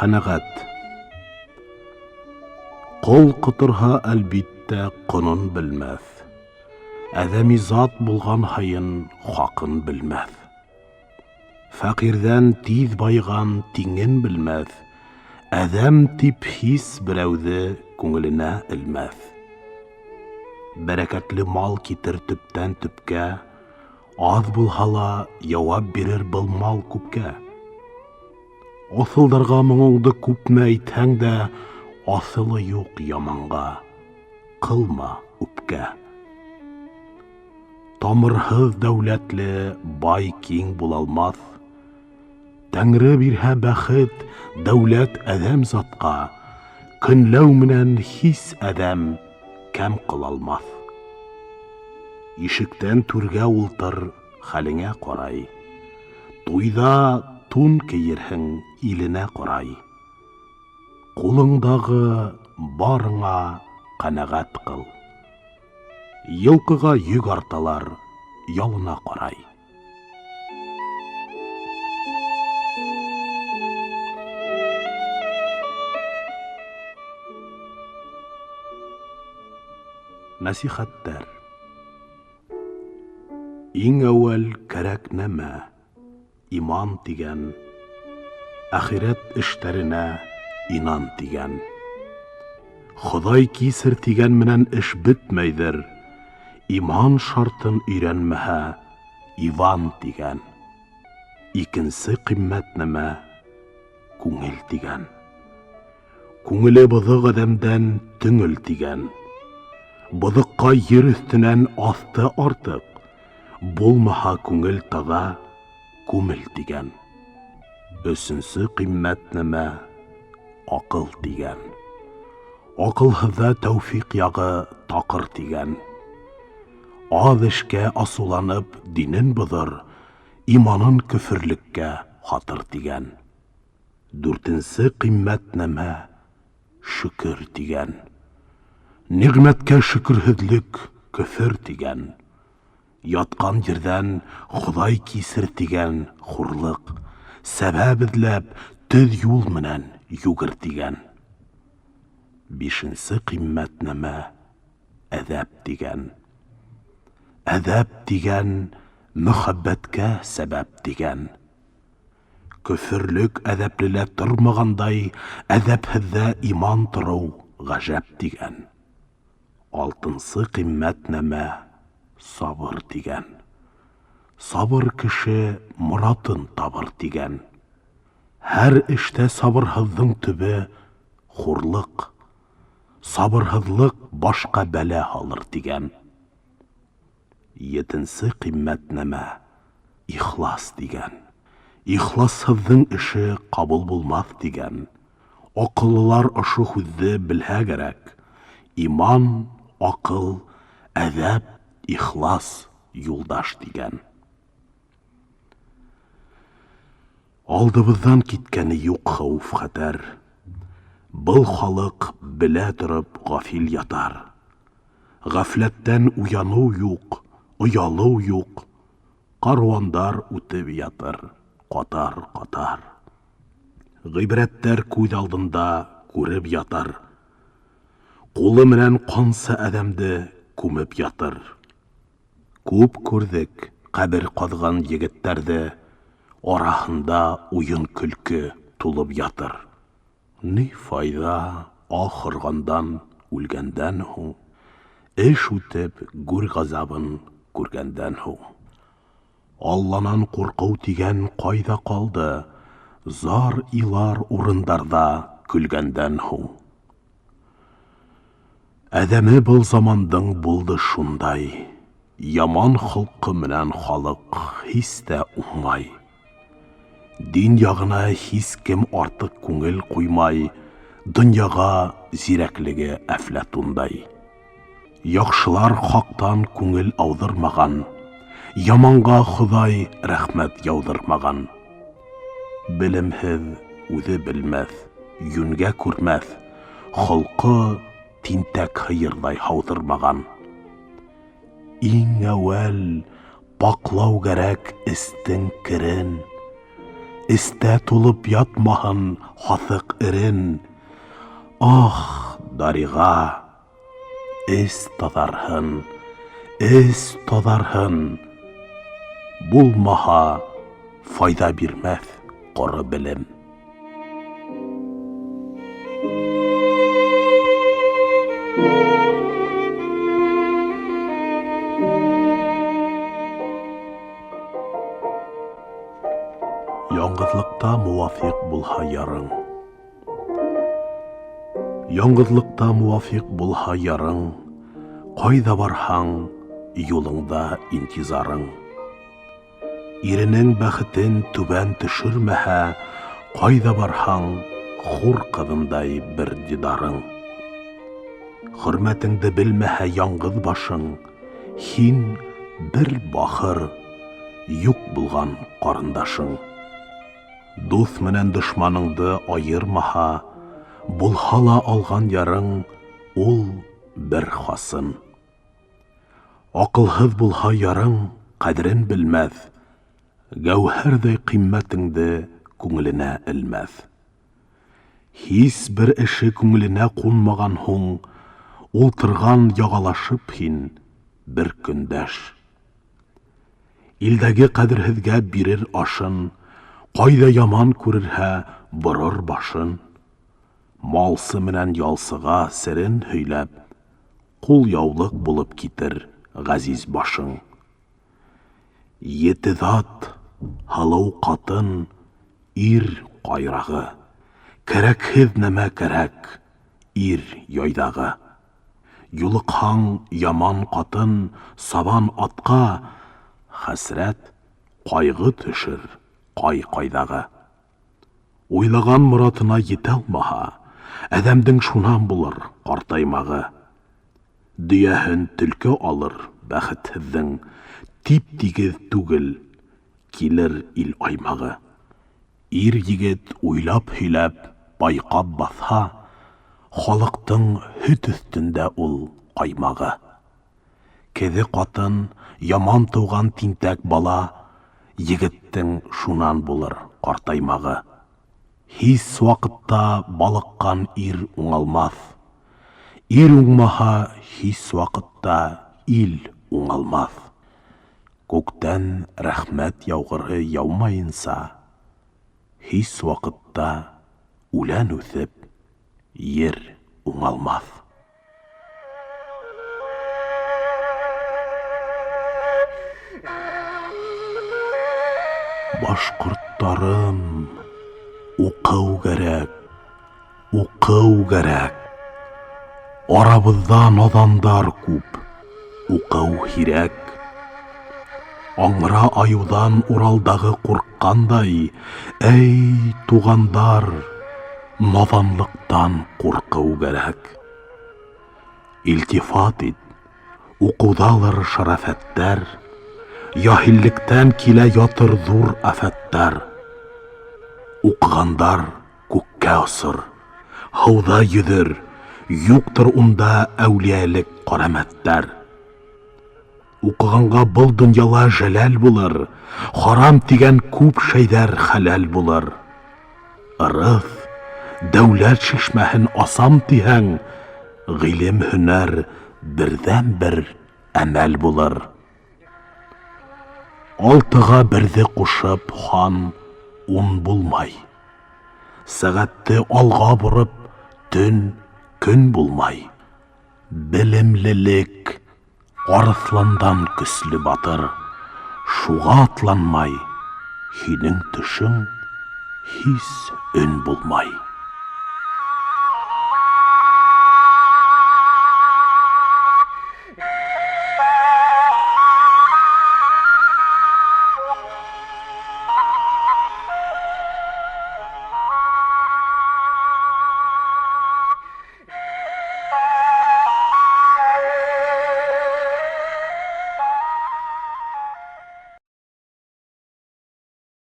Qanagat. Qol qıtırha әлбиттә qonun bilməz. Adami zat bulğan hayın haqın bilməz. Faqirdən tiz bayğan tingen bilməz. Adam tip his birəwdi күңеленә ilməz. Бәрәкәтле мал китер төптән төпкә, аз булһала явап бирер был мал күпкә. Асылдарга моңыңды күпме әйтһәң дә, асылы юк яманга, кылма үпкә. Тамырһыз дәүләтле бай киң булалмас. Тәңре бирһә бәхет, дәүләт әдәм затка, көнләү менән хис әдәм кәм кылалмас. Ишектән түргә ултыр, хәлеңә карай. Туйда тун киерһең, иленә карай. Кулыңдагы барыңа канәгать кыл. Йылкыга йөк арталар, ялына карай. Насихаттар. Иң әүвәл кәрәк нәмә, иман тигән, ахирет эштәренә инан тигән. Ходай кисер тигән менән эш бетмәйдер, иман шартын өйрәнмәһә, Иван тигән. Икенсе кыйммәт нәмә, күңел тигән. Күңеле быҙыҡ әҙәмдән төңөл тигән. Быҙыҡҡа ер өҫтөнән аҫты артыҡ, булмаһа күңел таҙа, күмел тигән. Өсөнсө ҡиммәт нәмә, аҡыл тигән. Аҡылһыҙҙа тәүфиҡ яғы таҡыр тигән. Аҙ эшкә асыуланып динен боҙор, иманын көфөрлөккә һатыр тигән. Дүртенсе ҡиммәт нәмә, шөкөр тигән. Ниғмәткә шөкөрһөҙлөк көфөр тигән. Ятҡан ерҙән Хоҙай кисер тигән хурлыҡ, сәбәп эҙләп төҙ юл менән йүгер тигән. Бишенсе ҡиммәт нәмә, әҙәп тигән. Әҙәп тигән мөхәббәткә сәбәп тигән. Көфөрлөк әҙәплелә тормағандай, әҙәпһеҙҙә иман тороу ғәжәп тигән. Алтынсы ҡиммәт нәмә, сабыр тигән. Сабыр кеше моратын табыр тигән. Һәр эштә сабырһыҙҙың төбө хурлыҡ. Сабырһыҙлыҡ башҡа бәлә һалыр тигән. Етенсе ҡиммәт нәмә, ихлас тигән. Ихласһыҙҙың эше ҡабул булмаҫ тигән. Аҡыллылар ошо һүҙҙе белһә кәрәк. Иман, аҡыл, әҙәп, ихлас юлдаш тигән. Алдыбыҙҙан киткәне юҡ хәүеф-хәтәр. Был халыҡ белә тороп ғафил ятар. Ғәфләттән уяныу юҡ, оялыу юҡ. Каруандар үтеп ятыр, ҡатар-ҡатар. Ғибрәттәр күҙ алдында күреп ятыр. Ҡулы менән ҡанса әҙәмде күмеп ятыр. Күп күрҙек ҡәбер ҡаҙған егеттәрҙе, араһында уйын көлкө тулып ятыр. Ни файҙа ахырғандан, үлгәндән һуң, эш үтеп гүр ғазабын күргәндән һуң. Алланан ҡурҡыу тигән ҡайҙа ҡалды, зар илар урындарҙа көлгәндән һуң. Әҙәме был замандың булды шундай, яман холҡо менән халыҡ һис тә уңмай. Дин яғына һис кем артыҡ күңел ҡуймай, донъяға зирәклеге Әфләтундай. Яҡшылар хаҡтан күңел ауҙырмаған, яманға Хоҙай рәхмәт яуҙырмаған. Белемһеҙ үҙе белмәҫ, йүнгә күрмәҫ, холҡо тинтәк һыйырҙай һауҙырмаған. Иң әүәл паҡлау кәрәк эстең керен, Эстә тулып ятмаһын хаҫыҡ эрен. Ах, Дариға, эс таҙарһын, эс таҙарһын. Булмаһа, файҙа бирмәҫ ҡоро белем. Яңғыҙлыҡта муафиҡ булһа ярың. Яңғыҙлыҡта муафиҡ булһа ярың, ҡайҙа барһаң, юлыңда интизарың. Иренең бәхетен түбән төшөрмәһә, ҡайҙа барһаң, хур ҡыҙындай бер дидарың. Хөрмәтеңде белмәһә яңғыҙ башың, һин бер бахыр, юҡ булған ҡарындашың. Дуҫ менән дошманыңды айырмаһа, булһа ла алған ярың, ул бер хасын. Аҡылһыҙ булһа ярың, ҡәҙерен белмәҫ, гәүһәрҙәй ҡиммәтеңде күңеленә элмәҫ. Һис бер эше күңеленә ҡунмаған һуң, ултырған яғалашып һин бер көндәш. Илдәге ҡәҙерһеҙгә бирер ашын, ҡайҙа яман күрерһә, борор башын. Малсы менән ялсыға серен һөйләп, ҡул яулыҡ булып китер ғәзиз башың. Етеҙат, һылыу ҡатын, ир ҡайрағы, кәрәкһеҙ нәмә кәрәк, ир яйҙағы. Юлыҡһаң яман ҡатын, сабан атҡа, хәсрәт, ҡайғы төшөр ҡай-ҡайҙағы. Уйлаған моратына етә алмаһа, әҙәмдең шунан булыр ҡартаймағы. Дөйәһен төлкө алыр бәхетһеҙҙең, тип-тигеҙ түгел, килер ил аймағы. Ир егет уйлап һөйләп, байҡап баҫһа, халыҡтың һөт өҫтөндә ул ҡаймағы. Кеҙе ҡатын, яман тыуған тинтәк бала, егеттең шунан булыр ҡартаймағы. Һис ваҡытта балыҡҡан ир уңалмаҫ. Ир уңмаһа, һис ваҡытта ил уңалмаҫ. Күктән рәхмәт яуғыры яумайынса, һис ваҡытта үлән үҫеп, ер уңалмаҫ. Башҡорттарым, уҡыу кәрәк, уҡыу кәрәк. Арабыҙҙа наҙандар күп, уҡыу һирәк. Аңра айыуҙан Уралдағы ҡурҡҡандай, әй туғандар, наҙанлыҡтан ҡурҡыу кәрәк. Илтифат ит, уҡыуҙалыр шарафәттәр, яһиллектән килә ятыр ҙур афәттәр. Уҡығандар күккә осор, һыуҙа йөҙөр, юҡтыр унда әүлиәлек ҡарамәттәр. Уҡығанға был донъяла жәләл булыр, харам тигән күп шәйҙәр хәләл булыр. Ырыҫ, дәүләт шишмәһен асам тиһәң, ғилем һөнәр берҙән бер әмәл булыр. Алтыға берҙе ҡушып хан ун булмай. Сәғәтте алға бороп, төн көн булмай. Белемлелек арыҫландан көслө батыр. Шуға атланмай, һинең төшөң һис өн булмай.